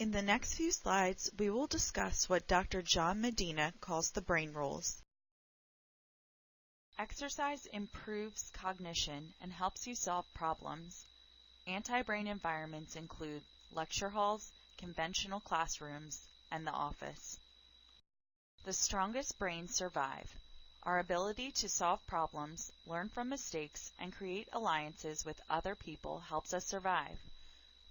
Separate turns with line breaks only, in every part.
In the next few slides, we will discuss what Dr. John Medina calls the brain rules. Exercise improves cognition and helps you solve problems. Anti-brain environments include lecture halls, conventional classrooms, and the office. The strongest brains survive. Our ability to solve problems, learn from mistakes, and create alliances with other people helps us survive.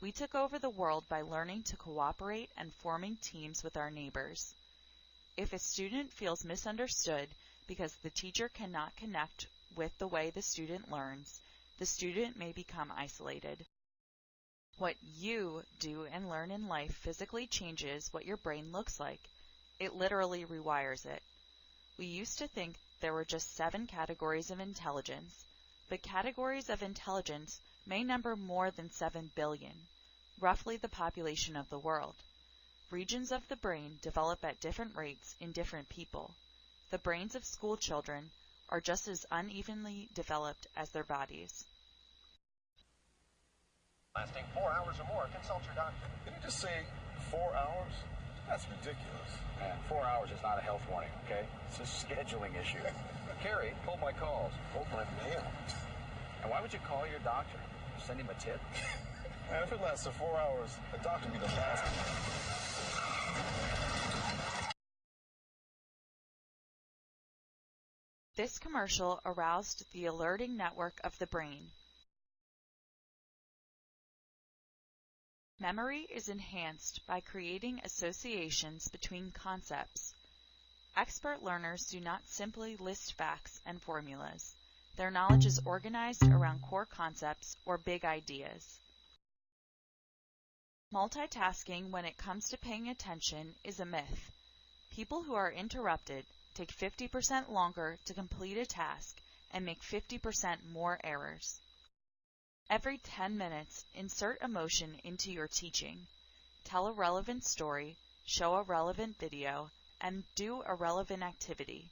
We took over the world by learning to cooperate and forming teams with our neighbors. If a student feels misunderstood because the teacher cannot connect with the way the student learns, the student may become isolated. What you do and learn in life physically changes what your brain looks like. It literally rewires it. We used to think there were just 7 categories of intelligence, but categories of intelligence may number more than 7 billion, roughly the population of the world. Regions of the brain develop at different rates in different people. The brains of school children are just as unevenly developed as their bodies.
Lasting 4 hours or more, consult your doctor.
Did you just say 4 hours? That's ridiculous.
Man, 4 hours is not a health warning, okay? It's a scheduling issue. Carrie, hold my calls.
Hold my mail.
And why would you call your doctor? Send him a tip?
Man, if it lasted 4 hours, the doctor would be the last.
This commercial aroused the alerting network of the brain. Memory is enhanced by creating associations between concepts. Expert learners do not simply list facts and formulas. Their knowledge is organized around core concepts or big ideas. Multitasking when it comes to paying attention is a myth. People who are interrupted take 50% longer to complete a task and make 50% more errors. Every 10 minutes, insert emotion into your teaching. Tell a relevant story, show a relevant video, and do a relevant activity.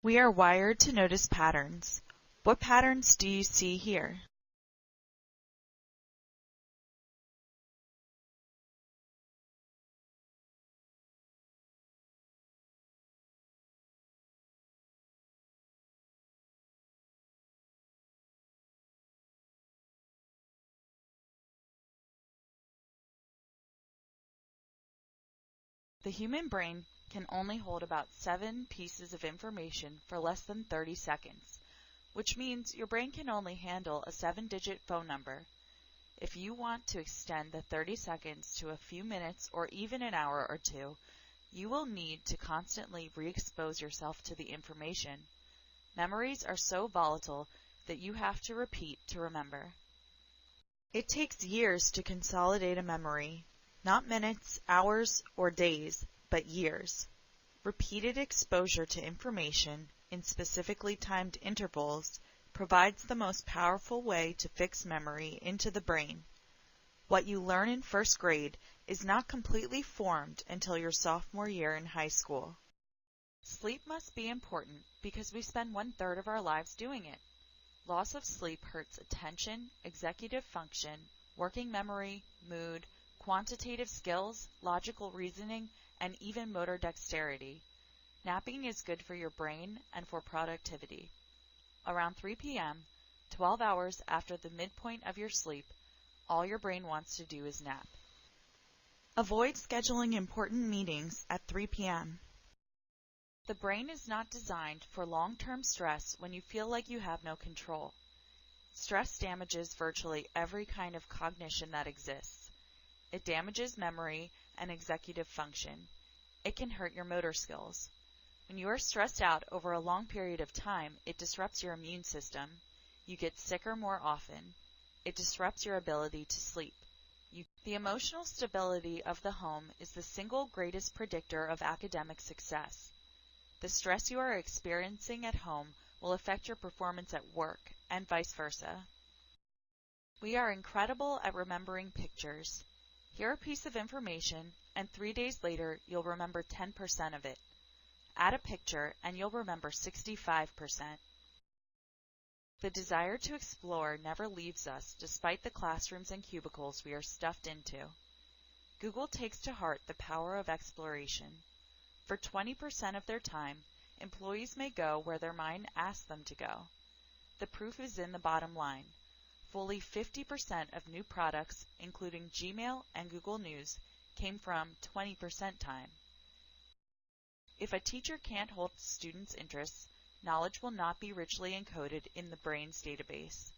We are wired to notice patterns. What patterns do you see here? The human brain can only hold about 7 pieces of information for less than 30 seconds, which means your brain can only handle a 7-digit phone number. If you want to extend the 30 seconds to a few minutes or even an hour or 2, you will need to constantly re-expose yourself to the information. Memories are so volatile that you have to repeat to remember. It takes years to consolidate a memory. Not minutes, hours, or days, but years. Repeated exposure to information in specifically timed intervals provides the most powerful way to fix memory into the brain. What you learn in first grade is not completely formed until your sophomore year in high school. Sleep must be important because we spend 1/3 of our lives doing it. Loss of sleep hurts attention, executive function, working memory, mood, quantitative skills, logical reasoning, and even motor dexterity. Napping is good for your brain and for productivity. Around 3 p.m., 12 hours after the midpoint of your sleep, all your brain wants to do is nap. Avoid scheduling important meetings at 3 p.m. The brain is not designed for long-term stress when you feel like you have no control. Stress damages virtually every kind of cognition that exists. It damages memory and executive function. It can hurt your motor skills. When you are stressed out over a long period of time, it disrupts your immune system. You get sicker more often. It disrupts your ability to sleep. The emotional stability of the home is the single greatest predictor of academic success. The stress you are experiencing at home will affect your performance at work, and vice versa. We are incredible at remembering pictures. Hear a piece of information, and 3 days later, you'll remember 10% of it. Add a picture, and you'll remember 65%. The desire to explore never leaves us despite the classrooms and cubicles we are stuffed into. Google takes to heart the power of exploration. For 20% of their time, employees may go where their mind asks them to go. The proof is in the bottom line. Fully 50% of new products, including Gmail and Google News, came from 20% time. If a teacher can't hold students' interests, knowledge will not be richly encoded in the brain's database.